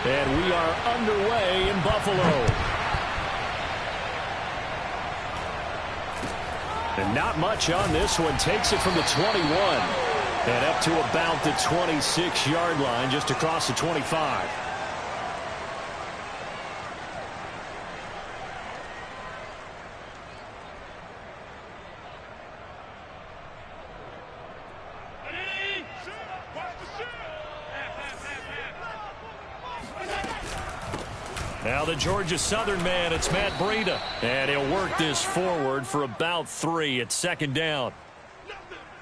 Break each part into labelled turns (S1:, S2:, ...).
S1: And we are underway in Buffalo. And not much on this one. Takes it from the 21. And up to about the 26-yard line, just across the 25. Now the Georgia Southern man, it's Matt Breida. And he'll work this forward for about 3 at second down.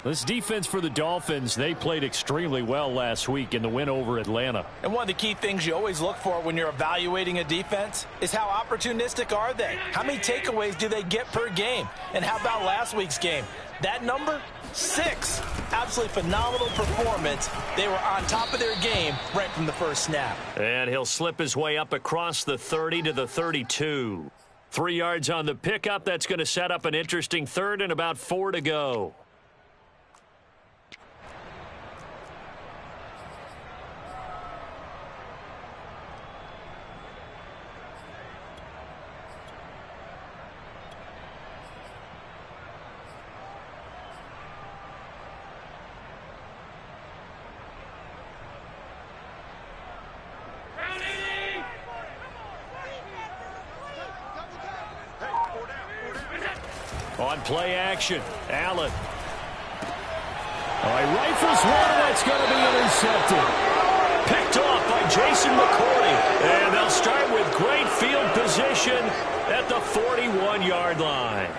S1: This defense for the Dolphins, they played extremely well last week in the win over Atlanta.
S2: And one of the key things you always look for when you're evaluating a defense is how opportunistic are they? How many takeaways do they get per game? And how about last week's game? That number? 6. Absolutely phenomenal performance. They were on top of their game right from the first snap.
S1: And he'll slip his way up across the 30 to the 32. 3 yards on the pickup. That's going to set up an interesting third and about 4 to go. On play action, Allen. He rifles one, that's going to be intercepted. Picked off by Jason McCourty. And they'll start with great field position at the 41-yard line.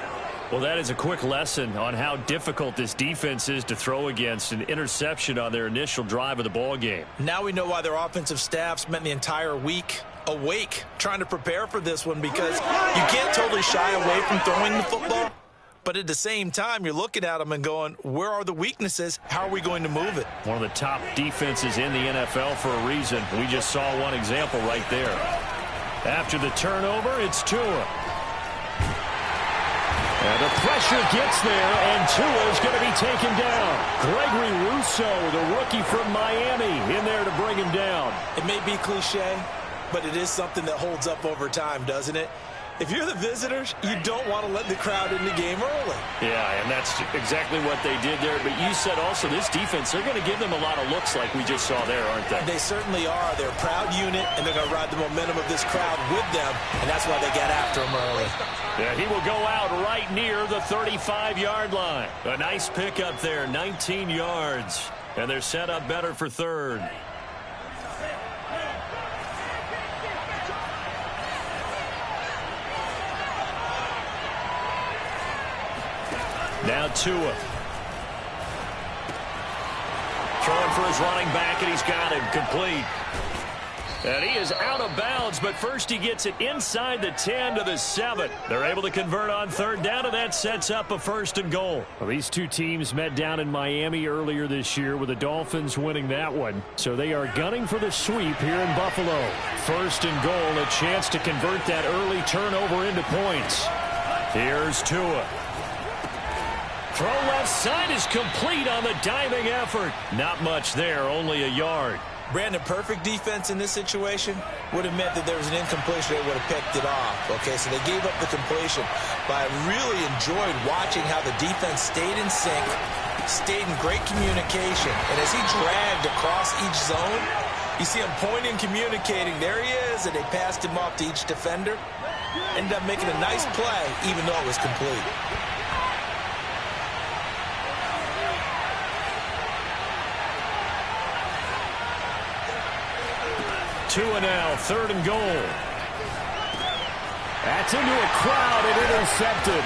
S1: Well, that is a quick lesson on how difficult this defense is to throw against. An interception on their initial drive of the ball game.
S2: Now we know why their offensive staff spent the entire week awake trying to prepare for this one, because you can't totally shy away from throwing the football. But at the same time, you're looking at them and going, where are the weaknesses? How are we going to move it?
S1: One of the top defenses in the NFL for a reason. We just saw one example right there. After the turnover, it's Tua. And the pressure gets there, and Tua is going to be taken down. Gregory Rousseau, the rookie from Miami, in there to bring him down.
S2: It may be cliche, but it is something that holds up over time, doesn't it? If you're the visitors, you don't want to let the crowd in the game early.
S1: Yeah, and that's exactly what they did there. But you said also this defense, they're going to give them a lot of looks like we just saw there, aren't they?
S2: They certainly are. They're a proud unit, and they're going to ride the momentum of this crowd with them, and that's why they got after him early.
S1: Yeah, he will go out right near the 35-yard line. A nice pickup there, 19 yards. And they're set up better for third. Now Tua. Throwing for his running back, and he's got him complete. And he is out of bounds, but first he gets it inside the 10 to the 7. They're able to convert on third down, and that sets up a 1st and goal. Well, these two teams met down in Miami earlier this year, with the Dolphins winning that one. So they are gunning for the sweep here in Buffalo. 1st and goal, a chance to convert that early turnover into points. Here's Tua. Throw left side is complete on the diving effort. Not much there, only a yard.
S2: Brandon, perfect defense in this situation would have meant that there was an incompletion. They would have picked it off. Okay, so they gave up the completion. But I really enjoyed watching how the defense stayed in sync, stayed in great communication. And as he dragged across each zone, you see him pointing, communicating. There he is, and they passed him off to each defender. Ended up making a nice play, even though it was complete.
S1: Tua now, 3rd and goal. That's into a crowd and intercepted.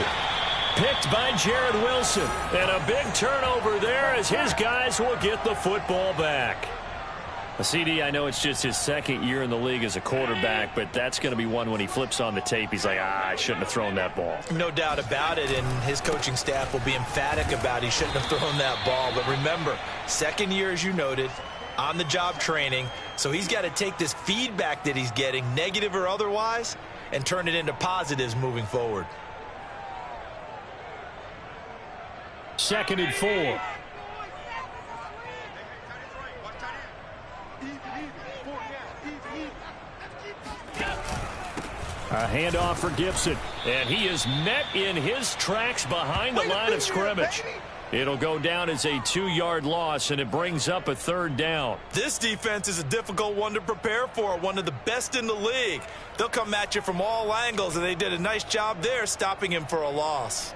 S1: Picked by Jared Wilson. And a big turnover there as his guys will get the football back. CD, I know it's just his 2nd year in the league as a quarterback, but that's going to be one when he flips on the tape. He's like, I shouldn't have thrown that ball.
S2: No doubt about it, and his coaching staff will be emphatic about he shouldn't have thrown that ball. But remember, 2nd year, as you noted, on-the-job training, so he's got to take this feedback that he's getting, negative or otherwise, and turn it into positives moving forward.
S1: 2nd and 4. A handoff for Gibson. And he is met in his tracks behind the line of scrimmage. It'll go down as a 2-yard loss, and it brings up a 3rd down.
S2: This defense is a difficult one to prepare for, one of the best in the league. They'll come at you from all angles, and they did a nice job there stopping him for a loss.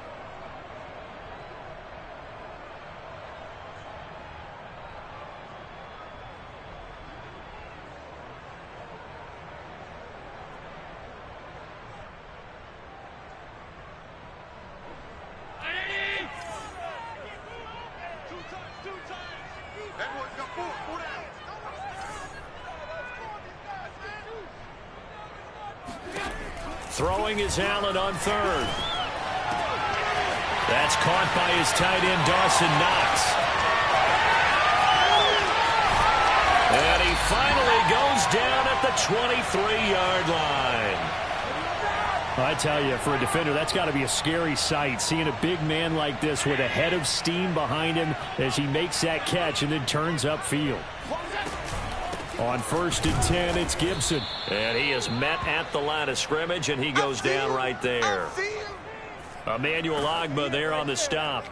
S1: Throwing is Allen on 3rd. That's caught by his tight end, Dawson Knox. And he finally goes down at the 23-yard line. I tell you, for a defender, that's got to be a scary sight, seeing a big man like this with a head of steam behind him as he makes that catch and then turns upfield. On 1st and 10, it's Gibson. And he is met at the line of scrimmage, and he goes down right there. Emmanuel Ogbah there on the stop.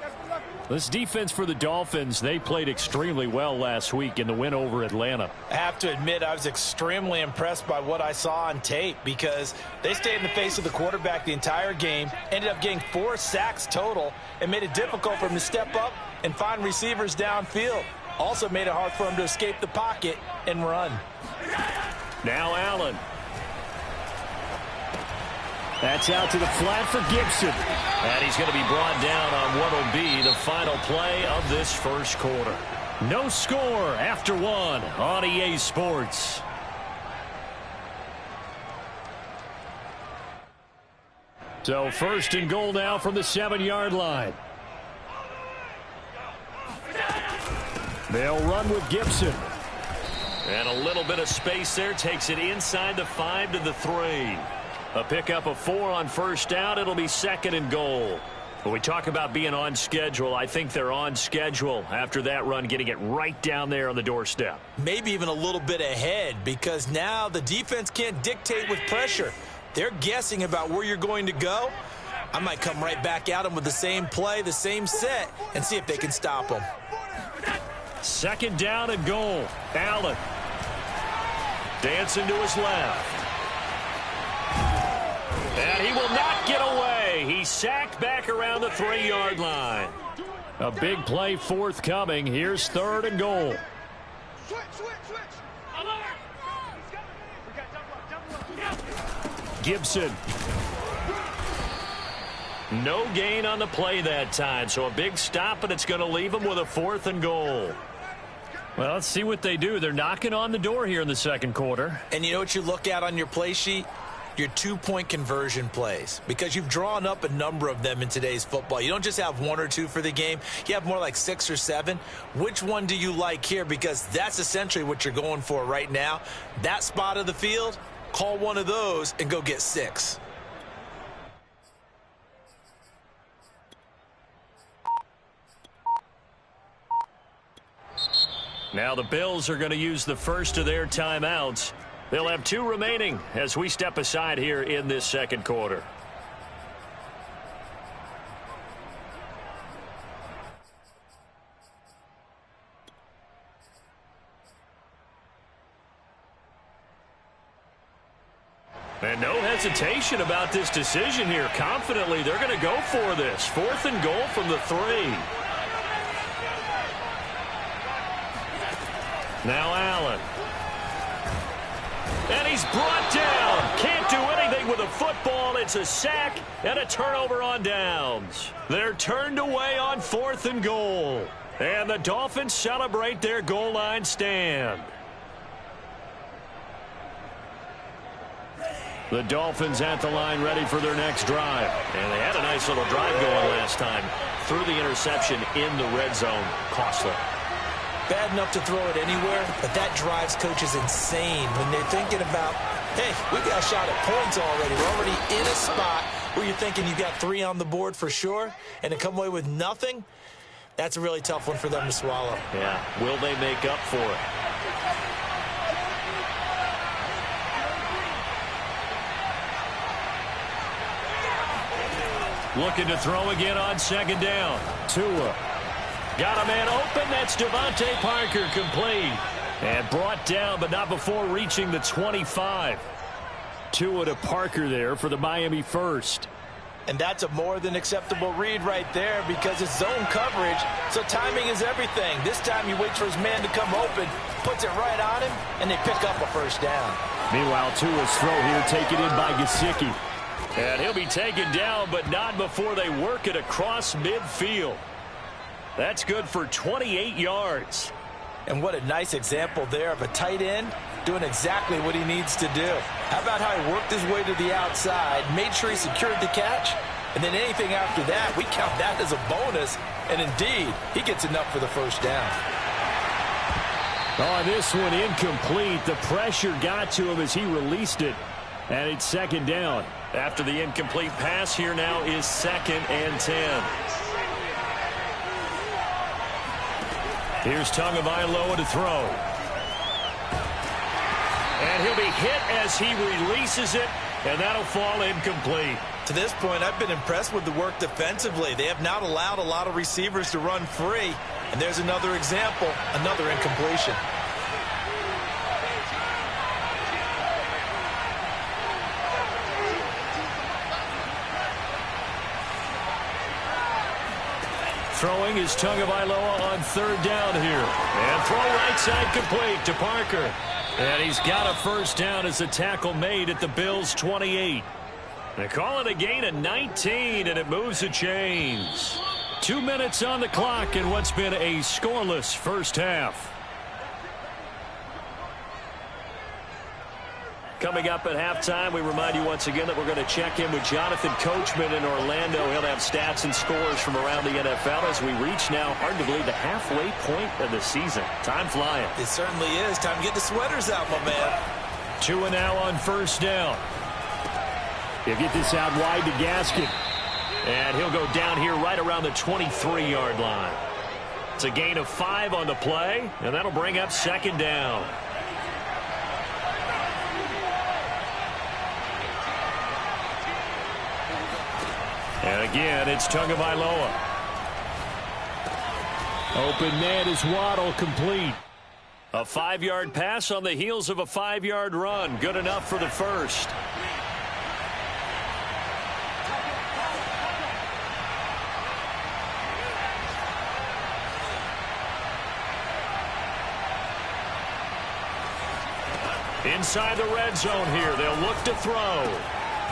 S1: This defense for the Dolphins, they played extremely well last week in the win over Atlanta.
S2: I have to admit, I was extremely impressed by what I saw on tape because they stayed in the face of the quarterback the entire game, ended up getting 4 sacks total, and made it difficult for him to step up and find receivers downfield. Also made it hard for him to escape the pocket and run.
S1: Now Allen. That's out to the flat for Gibson. And he's going to be brought down on what will be the final play of this first quarter. No score after 1 on EA Sports. So 1st and goal now from the 7-yard line. They'll run with Gibson. And a little bit of space there. Takes it inside the 5 to the 3. A pickup of 4 on 1st down. It'll be 2nd and goal. When we talk about being on schedule, I think they're on schedule after that run, getting it right down there on the doorstep.
S2: Maybe even a little bit ahead because now the defense can't dictate with pressure. They're guessing about where you're going to go. I might come right back at them with the same play, the same set, and see if they can stop them.
S1: 2nd down and goal. Allen. Dancing to his left. And he will not get away. He's sacked back around the 3-yard line. A big play forthcoming. Here's 3rd and goal. Gibson. No gain on the play that time, so a big stop, and it's going to leave him with a 4th and goal. Well, let's see what they do. They're knocking on the door here in the 2nd quarter.
S2: And you know what you look at on your play sheet? Your 2-point conversion plays, because you've drawn up a number of them in today's football. You don't just have 1 or 2 for the game. You have more like 6 or 7. Which one do you like here? Because that's essentially what you're going for right now. That spot of the field, call one of those and go get 6.
S1: Now the Bills are going to use the first of their timeouts. They'll have 2 remaining as we step aside here in this 2nd quarter. And no hesitation about this decision here. Confidently, they're going to go for this. 4th and goal from the 3. Now Allen. And he's brought down. Can't do anything with a football. It's a sack and a turnover on downs. They're turned away on 4th and goal. And the Dolphins celebrate their goal line stand. The Dolphins at the line ready for their next drive. And they had a nice little drive going last time. Threw the interception in the red zone. Costly.
S2: Bad enough to throw it anywhere, but that drives coaches insane when they're thinking about, hey, we got a shot at points already. We're already in a spot where you're thinking you got 3 on the board for sure, and to come away with nothing, that's a really tough one for them to swallow.
S1: Yeah, will they make up for it? Looking to throw again on second down. Tua. Got a man open. That's Devontae Parker, complete. And brought down, but not before reaching the 25. Tua to Parker there for the Miami first.
S2: And that's a more than acceptable read right there because it's zone coverage, so timing is everything. This time he waits for his man to come open, puts it right on him, and they pick up a first down.
S1: Meanwhile, Tua's throw here taken in by Gesicki. And he'll be taken down, but not before they work it across midfield. That's good for 28 yards.
S2: And what a nice example there of a tight end doing exactly what he needs to do. How about how he worked his way to the outside, made sure he secured the catch, and then anything after that, we count that as a bonus. And indeed, he gets enough for the first down.
S1: Oh, this one incomplete. The pressure got to him as he released it. And it's second down. After the incomplete pass, here now is 2nd and 10. Here's Tagovailoa to throw. And he'll be hit as he releases it, and that'll fall incomplete.
S2: To this point, I've been impressed with the work defensively. They have not allowed a lot of receivers to run free. And there's another example, another incompletion.
S1: Throwing is Tagovailoa on third down here. And throw right side complete to Parker. And he's got a first down as the tackle made at the Bills' 28. They call it a gain of 19, and it moves the chains. 2 minutes on the clock in what's been a scoreless first half. Coming up at halftime, we remind you once again that we're going to check in with Jonathan Coachman in Orlando. He'll have stats and scores from around the NFL as we reach now, hard to believe, the halfway point of the season. Time flying.
S2: It certainly is. Time to get the sweaters out, my man.
S1: Tua now on first down. He'll get this out wide to Gaskin. And he'll go down here right around the 23-yard line. It's a gain of 5 on the play, and that'll bring up second down. And again, it's Tagovailoa. Open man is Waddle, complete. A 5-yard pass on the heels of a 5-yard run. Good enough for the first. Inside the red zone here, they'll look to throw.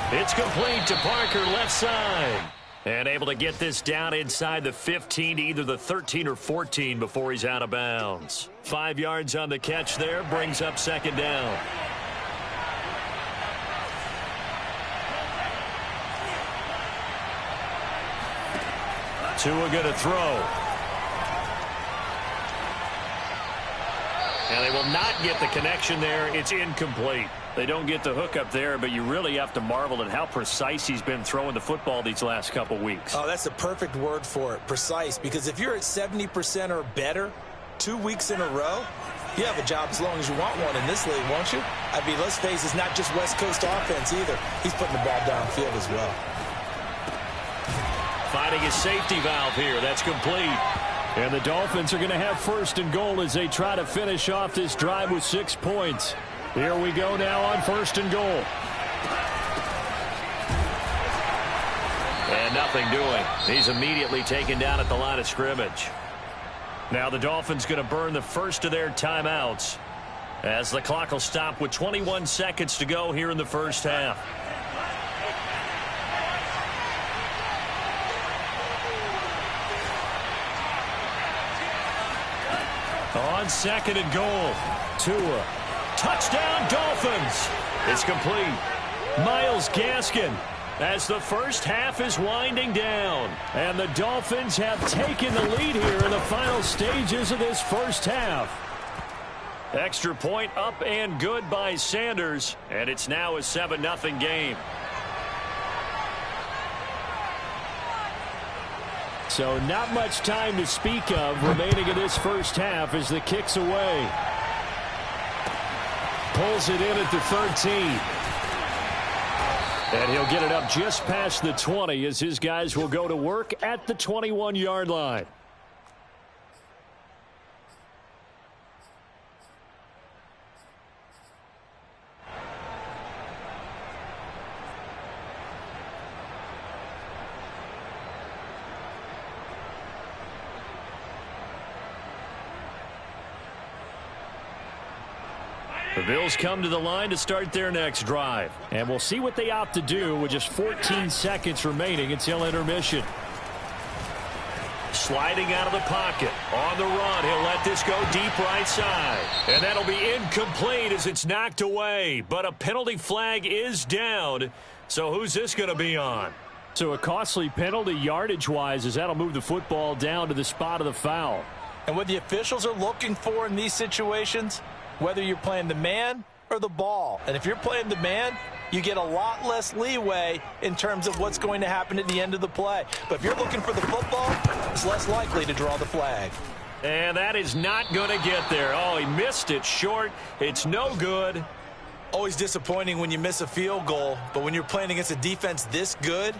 S1: It's complete to Parker, left side. And able to get this down inside the 15, either the 13 or 14 before he's out of bounds. 5 yards on the catch there, brings up second down. Tua gonna throw. And they will not get the connection there. It's incomplete. They don't get the hook up there, but you really have to marvel at how precise he's been throwing the football these last couple weeks.
S2: Oh, that's a perfect word for it, precise, because if you're at 70% or better 2 weeks in a row, you have a job as long as you want one in this league, won't you? I mean, let's face it, it's not just West Coast offense either. He's putting the ball downfield as well.
S1: Finding his safety valve here. That's complete. And the Dolphins are going to have first and goal as they try to finish off this drive with 6 points. Here we go now on first and goal. And nothing doing. He's immediately taken down at the line of scrimmage. Now the Dolphins going to burn the first of their timeouts as the clock will stop with 21 seconds to go here in the first half. On second and goal, Tua. Touchdown, Dolphins. It's complete. Myles Gaskin as the first half is winding down. And the Dolphins have taken the lead here in the final stages of this first half. Extra point up and good by Sanders. And it's now a 7-0 game. So not much time to speak of remaining in this first half as the kick's away. Pulls it in at the 13. And he'll get it up just past the 20 as his guys will go to work at the 21-yard line. The Bills come to the line to start their next drive. And we'll see what they opt to do with just 14 seconds remaining until intermission. Sliding out of the pocket. On the run, he'll let this go deep right side. And that'll be incomplete as it's knocked away. But a penalty flag is down. So who's this going to be on? So a costly penalty yardage-wise as that'll move the football down to the spot of the foul.
S2: And what the officials are looking for in these situations, whether you're playing the man or the ball. And if you're playing the man, you get a lot less leeway in terms of what's going to happen at the end of the play. But if you're looking for the football, it's less likely to draw the flag.
S1: And that is not going to get there. Oh, he missed it short. It's no good.
S2: Always disappointing when you miss a field goal, but when you're playing against a defense this good,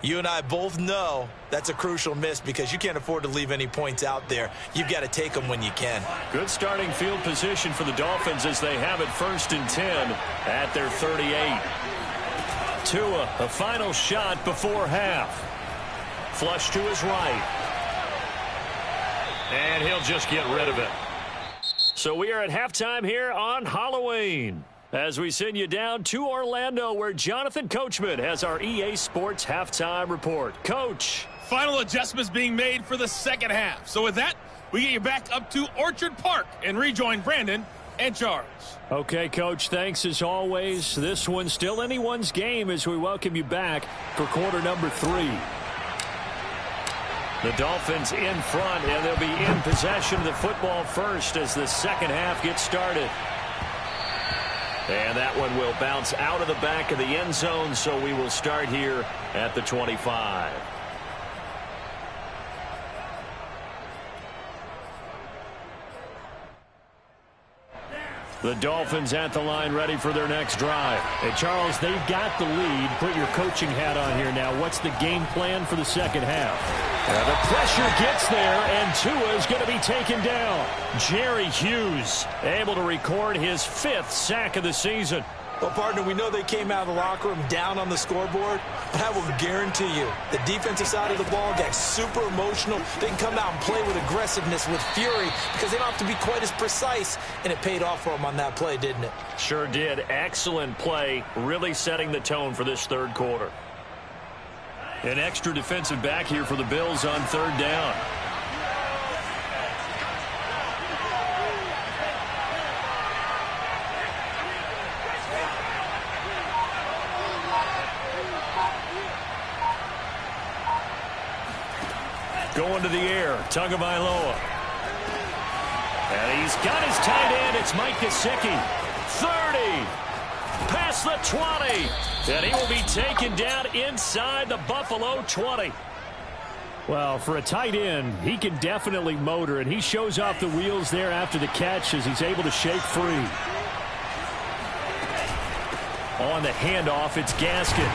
S2: you and I both know that's a crucial miss because you can't afford to leave any points out there. You've got to take them when you can.
S1: Good starting field position for the Dolphins as they have it 1st and 10 at their 38. Tua, a final shot before half. Flush to his right. And he'll just get rid of it. So we are at halftime here on Halloween, as we send you down to Orlando, where Jonathan Coachman has our EA Sports halftime report. Coach.
S3: Final adjustments being made for the second half. So with that, we get you back up to Orchard Park and rejoin Brandon and Charles.
S1: Okay, Coach, thanks as always. This one's still anyone's game as we welcome you back for quarter number 3. The Dolphins in front, and they'll be in possession of the football first as the second half gets started. And that one will bounce out of the back of the end zone, so we will start here at the 25. The Dolphins at the line ready for their next drive. Hey, Charles, they've got the lead. Put your coaching hat on here now. What's the game plan for the second half? The pressure gets there, and Tua is going to be taken down. Jerry Hughes able to record his 5th sack of the season.
S2: Well, partner, we know they came out of the locker room down on the scoreboard, but I will guarantee you the defensive side of the ball got super emotional. They can come out and play with aggressiveness, with fury, because they don't have to be quite as precise, and it paid off for them on that play, didn't it?
S1: Sure did. Excellent play, really setting the tone for this third quarter. An extra defensive back here for the Bills on 3rd down. Going to the air, Tagovailoa. And he's got his tight end. It's Mike Gesicki. 30. Past the 20. And he will be taken down inside the Buffalo 20. Well, for a tight end, he can definitely motor, and he shows off the wheels there after the catch as he's able to shake free. On the handoff, it's Gaskin.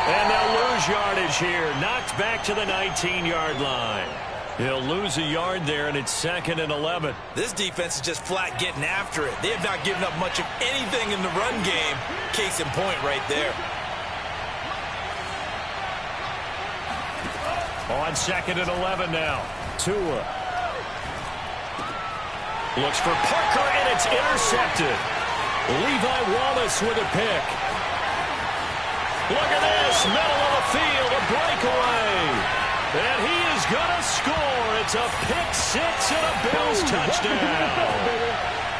S1: And they'll lose yardage here. Knocked back to the 19-yard line. He'll lose a yard there, and it's 2nd and 11.
S2: This defense is just flat getting after it. They have not given up much of anything in the run game. Case in point right there.
S1: On 2nd and 11 now. Tua. Looks for Parker, and it's intercepted. Levi Wallace with a pick. Look at this, middle of the field, a breakaway. And he is going to score. It's a pick-6 and a Bills touchdown.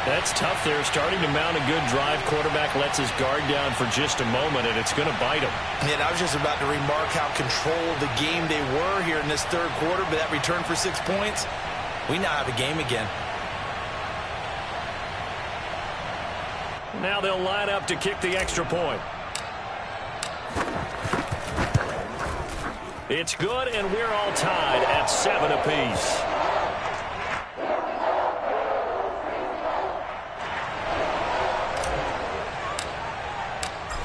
S1: That's tough there, starting to mount a good drive. Quarterback lets his guard down for just a moment, and it's going to bite him.
S2: And I was just about to remark how controlled the game they were here in this third quarter, but that return for 6 points, we now have a game again.
S1: Now they'll line up to kick the extra point. It's good, and we're all tied at 7 apiece.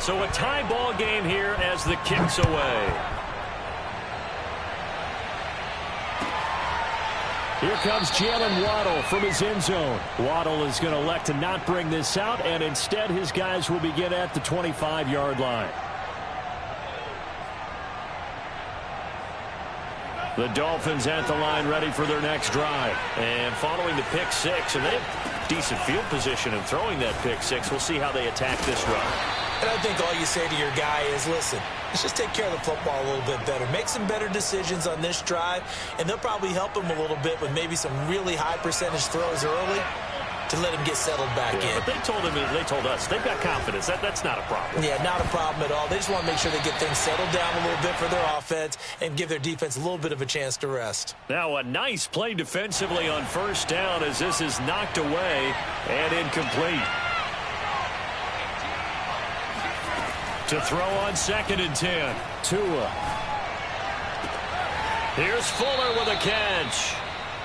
S1: So a tie ball game here as the kick's away. Here comes Jalen Waddle from his end zone. Waddle is going to elect to not bring this out, and instead his guys will begin at the 25-yard line. The Dolphins at the line ready for their next drive. And following the pick six, and they have decent field position in throwing that pick six. We'll see how they attack this run.
S2: And I think all you say to your guy is, listen, let's just take care of the football a little bit better. Make some better decisions on this drive, and they'll probably help him a little bit with maybe some really high percentage throws early to let him get settled back in.
S1: But they told us they've got confidence. That's not a problem.
S2: Yeah, not a problem at all. They just want to make sure they get things settled down a little bit for their offense and give their defense a little bit of a chance to rest.
S1: Now a nice play defensively on first down as this is knocked away and incomplete. To throw on 2nd and 10. Tua. Here's Fuller with a catch.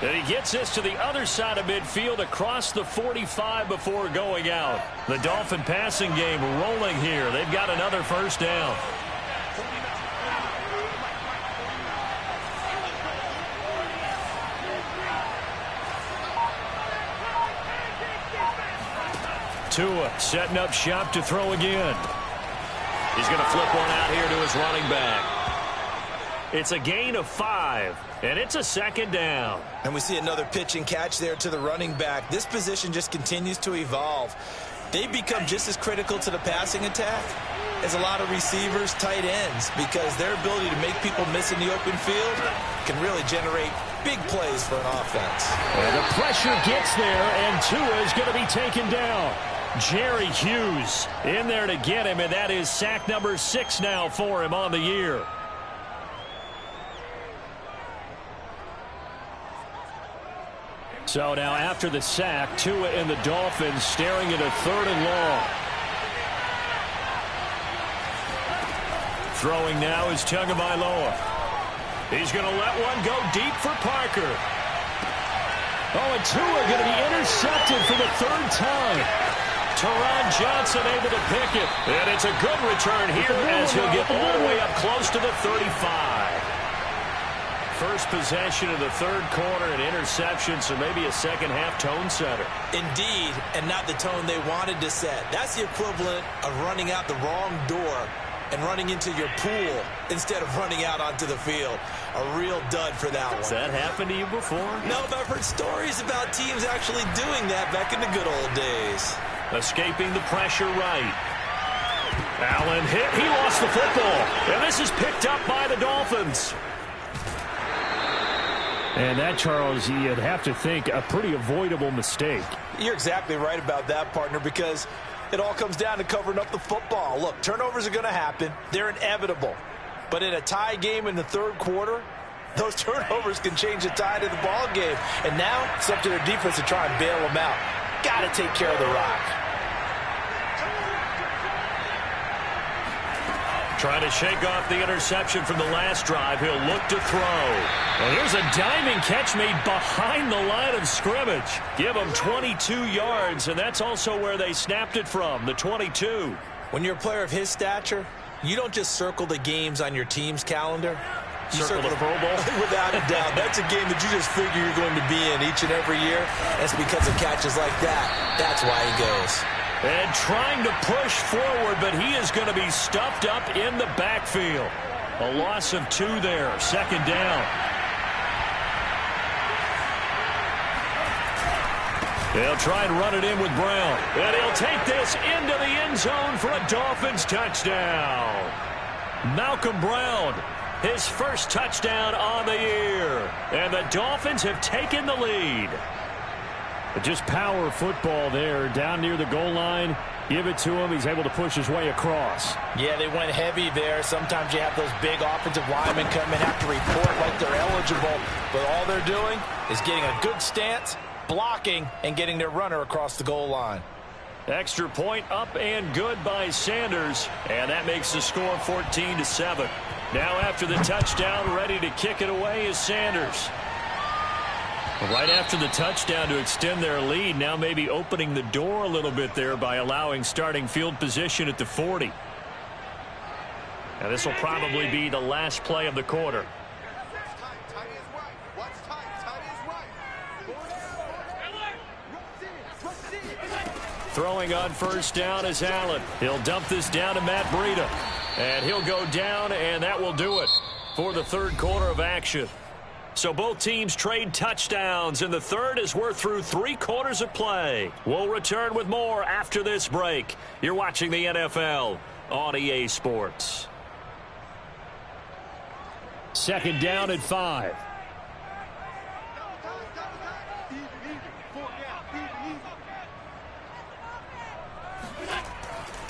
S1: And he gets this to the other side of midfield across the 45 before going out. The Dolphin passing game rolling here. They've got another first down. Tua setting up shop to throw again. He's going to flip one out here to his running back. It's a gain of 5, and it's a 2nd down.
S2: And we see another pitch and catch there to the running back. This position just continues to evolve. They become just as critical to the passing attack as a lot of receivers, tight ends, because their ability to make people miss in the open field can really generate big plays for an offense.
S1: And the pressure gets there, and Tua is going to be taken down. Jerry Hughes in there to get him, and that is sack number 6 now for him on the year. So now after the sack, Tua and the Dolphins staring at a 3rd and long. Throwing now is Tagovailoa. He's going to let one go deep for Parker. Oh, and Tua going to be intercepted for the 3rd time. Teron Johnson able to pick it. And it's a good return here as he'll get all the way up close to the 35. First possession of the 3rd quarter, an interception, so maybe a second-half tone setter.
S2: Indeed, and not the tone they wanted to set. That's the equivalent of running out the wrong door and running into your pool instead of running out onto the field. A real dud for that one.
S1: Has that happened to you before?
S2: No, but I've heard stories about teams actually doing that back in the good old days.
S1: Escaping the pressure right. Allen hit. He lost the football. And this is picked up by the Dolphins. And that, Charles, you'd have to think a pretty avoidable mistake.
S2: You're exactly right about that, partner, because it all comes down to covering up the football. Look, turnovers are going to happen. They're inevitable. But in a tie game in the 3rd quarter, those turnovers can change the tide of the ball game. And now it's up to their defense to try and bail them out. Got to take care of the rock.
S1: Trying to shake off the interception from the last drive. He'll look to throw. And here's a diving catch made behind the line of scrimmage. Give him 22 yards, and that's also where they snapped it from, the 22.
S2: When you're a player of his stature, you don't just circle the games on your team's calendar. You
S1: circle the Pro Bowl?
S2: Without a doubt. That's a game that you just figure you're going to be in each and every year. That's because of catches like that. That's why he goes.
S1: And trying to push forward, but he is going to be stuffed up in the backfield. A loss of 2 there, 2nd down. They'll try and run it in with Brown. And he'll take this into the end zone for a Dolphins touchdown. Malcolm Brown, his first touchdown on the year. And the Dolphins have taken the lead. But just power football there down near the goal line. Give it to him. He's able to push his way across.
S2: Yeah, they went heavy there. Sometimes you have those big offensive linemen come and have to report like they're eligible. But all they're doing is getting a good stance, blocking, and getting their runner across the goal line.
S1: Extra point up and good by Sanders. And that makes the score 14-7. Now after the touchdown, ready to kick it away is Sanders. Right after the touchdown to extend their lead, now maybe opening the door a little bit there by allowing starting field position at the 40. And this will probably be the last play of the quarter. Throwing on first down is Allen. He'll dump this down to Matt Breida. And he'll go down, and that will do it for the third quarter of action. So both teams trade touchdowns in the third as we're through 3 quarters of play. We'll return with more after this break. You're watching the NFL on EA Sports. Second down at 5.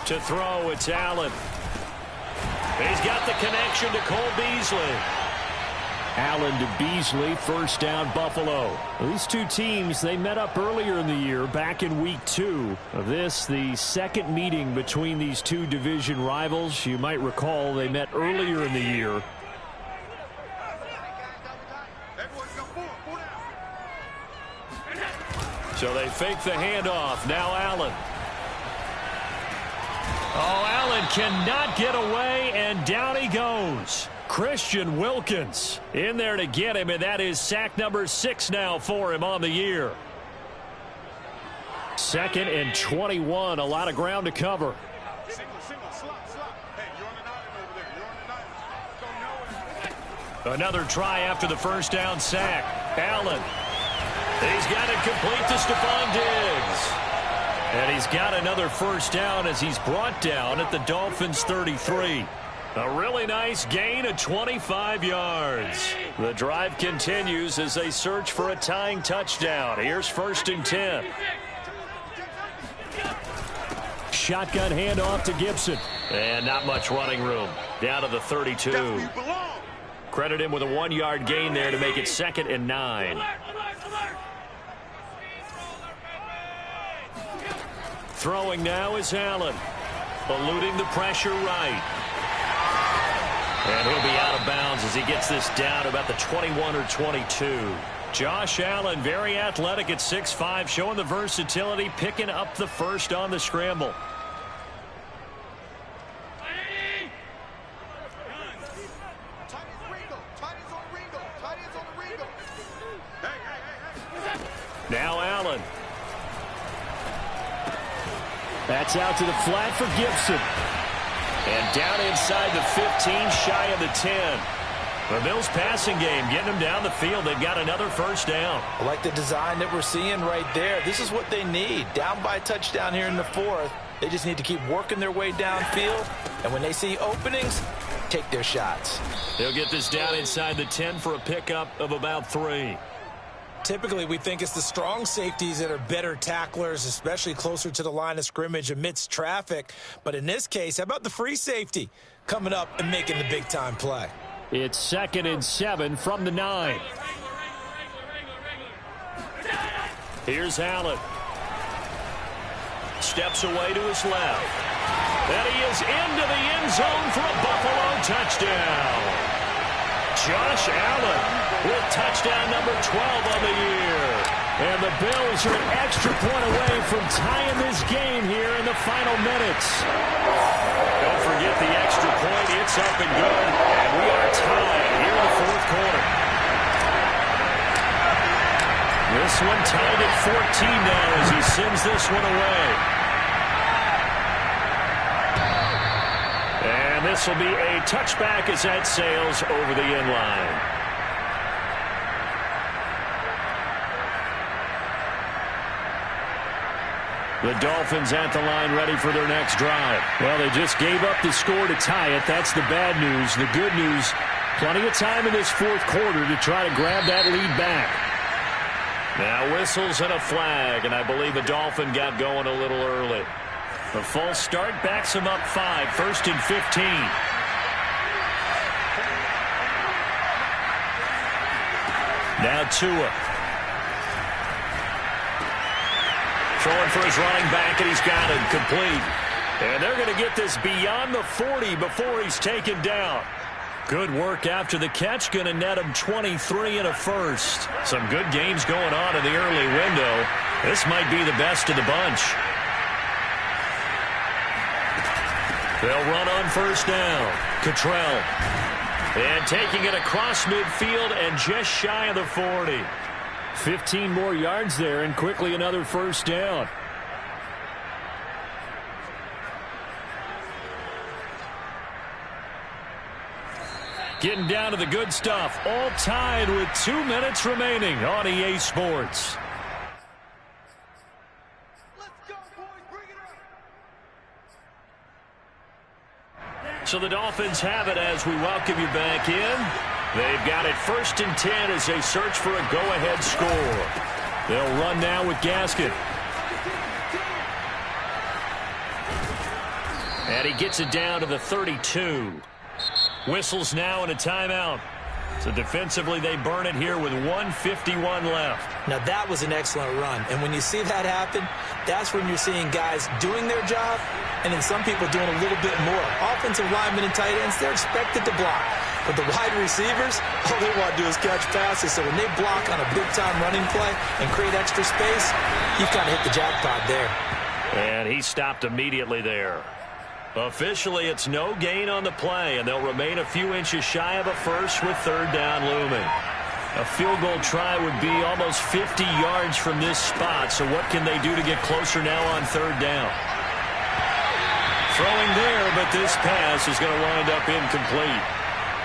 S1: To throw, it's Allen. He's got the connection to Cole Beasley. Allen to Beasley, first down, Buffalo. These two teams, they met up earlier in the year, back in week 2 of this, the second meeting between these two division rivals. You might recall they met earlier in the year. So they fake the handoff. Now Allen. Oh, Allen cannot get away, and down he goes. Christian Wilkins in there to get him, and that is sack number 6 now for him on the year. 2nd and 21, a lot of ground to cover. Another try after the first down sack. Allen. He's got it complete to Stephon Diggs. And he's got another first down as he's brought down at the Dolphins' 33. A really nice gain of 25 yards. The drive continues as they search for a tying touchdown. Here's 1st and 10. Shotgun handoff to Gibson. And not much running room. Down to the 32. Credit him with a 1-yard gain there to make it 2nd and 9. Throwing now is Allen. Eluding the pressure right. And he'll be out of bounds as he gets this down about the 21 or 22. Josh Allen, very athletic at 6'5", showing the versatility, picking up the first on the scramble. Now Allen. That's out to the flat for Gibson. And down inside the 15, shy of the 10. The Bills passing game getting them down the field. They've got another first down.
S2: I like the design that we're seeing right there. This is what they need. Down by a touchdown here in the 4th. They just need to keep working their way downfield. And when they see openings, take their shots.
S1: They'll get this down inside the 10 for a pickup of about 3.
S2: Typically, we think it's the strong safeties that are better tacklers, especially closer to the line of scrimmage amidst traffic. But in this case, how about the free safety coming up and making the big-time play?
S1: It's 2nd and 7 from the 9. Here's Allen. Steps away to his left. And he is into the end zone for a Buffalo touchdown. Josh Allen with touchdown number 12 on the year. And the Bills are an extra point away from tying this game here in the final minutes. Don't forget the extra point. It's up and good. And we are tied here in the 4th quarter. This one tied at 14 now as he sends this one away. And this will be a touchback as that sails over the end line. The Dolphins at the line ready for their next drive. Well, they just gave up the score to tie it. That's the bad news. The good news, plenty of time in this 4th quarter to try to grab that lead back. Now whistles and a flag, and I believe the Dolphin got going a little early. The false start backs him up 5, 1st and 15. Now Tua. Throwing for his running back, and he's got it complete. And they're going to get this beyond the 40 before he's taken down. Good work after the catch, going to net him 23 and a first. Some good games going on in the early window. This might be the best of the bunch. They'll run on first down. Cottrell. And taking it across midfield and just shy of the 40. 15 more yards there and quickly another first down. Getting down to the good stuff. All tied with 2 minutes remaining on EA Sports. So the Dolphins have it as we welcome you back in. They've got it 1st and 10 as they search for a go-ahead score. They'll run now with Gaskin. And he gets it down to the 32. Whistles now and a timeout. So defensively they burn it here with 1:51 left.
S2: Now that was an excellent run. And when you see that happen, that's when you're seeing guys doing their job and then some people doing a little bit more. Offensive linemen and tight ends, they're expected to block. But the wide receivers, all they want to do is catch passes. So when they block on a big-time running play and create extra space, you've kind of hit the jackpot there.
S1: And he stopped immediately there. Officially, it's no gain on the play, and they'll remain a few inches shy of a first with 3rd down looming. A field goal try would be almost 50 yards from this spot, so what can they do to get closer now on 3rd down? Throwing there, but this pass is going to wind up incomplete.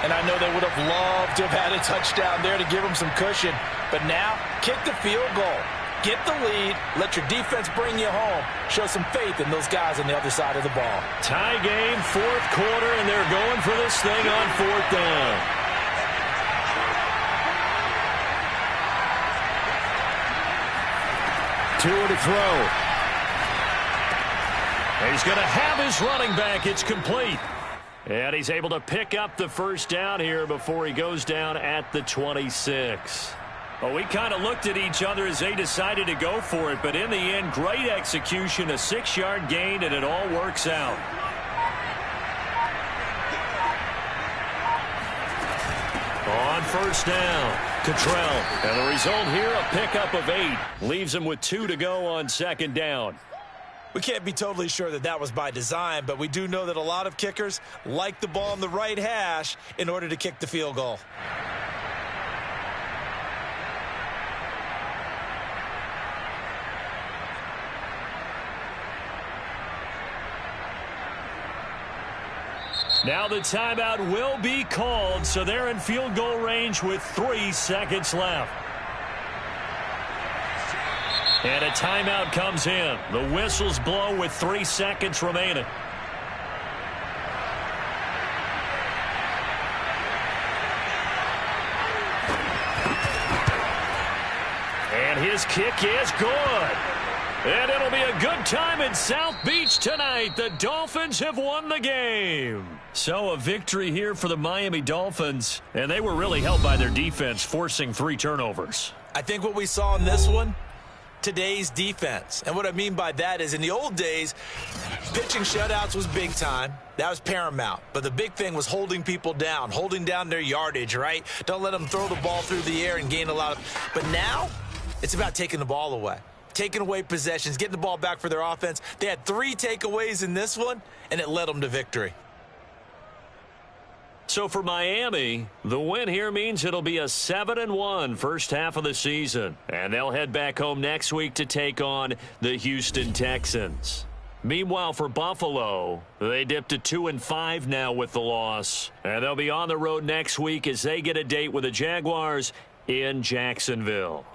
S2: And I know they would have loved to have had a touchdown there to give them some cushion, but now kick the field goal. Get the lead, let your defense bring you home. Show some faith in those guys on the other side of the ball.
S1: Tie game, 4th quarter, and they're going for this thing on 4th down. Tua to throw. He's going to have his running back. It's complete. And he's able to pick up the first down here before he goes down at the 26. Well, we kind of looked at each other as they decided to go for it, but in the end, great execution, a 6-yard gain, and it all works out. On first down, Cottrell. And the result here, a pickup of 8. Leaves him with 2 to go on 2nd down.
S2: We can't be totally sure that that was by design, but we do know that a lot of kickers like the ball on the right hash in order to kick the field goal.
S1: Now the timeout will be called, so they're in field goal range with 3 seconds left. And a timeout comes in. The whistles blow with 3 seconds remaining. And his kick is good. And it'll be a good time in South Beach tonight. The Dolphins have won the game. So a victory here for the Miami Dolphins. And they were really helped by their defense, forcing 3 turnovers.
S2: I think what we saw in this one, today's defense. And what I mean by that is in the old days, pitching shutouts was big time. That was paramount. But the big thing was holding people down, holding down their yardage, right? Don't let them throw the ball through the air and gain a lot of. But now it's about taking the ball away. Taking away possessions, getting the ball back for their offense. They had 3 takeaways in this one, and it led them to victory.
S1: So for Miami, the win here means it'll be a 7-1 first half of the season. And they'll head back home next week to take on the Houston Texans. Meanwhile, for Buffalo, they dipped to 2-5 now with the loss. And they'll be on the road next week as they get a date with the Jaguars in Jacksonville.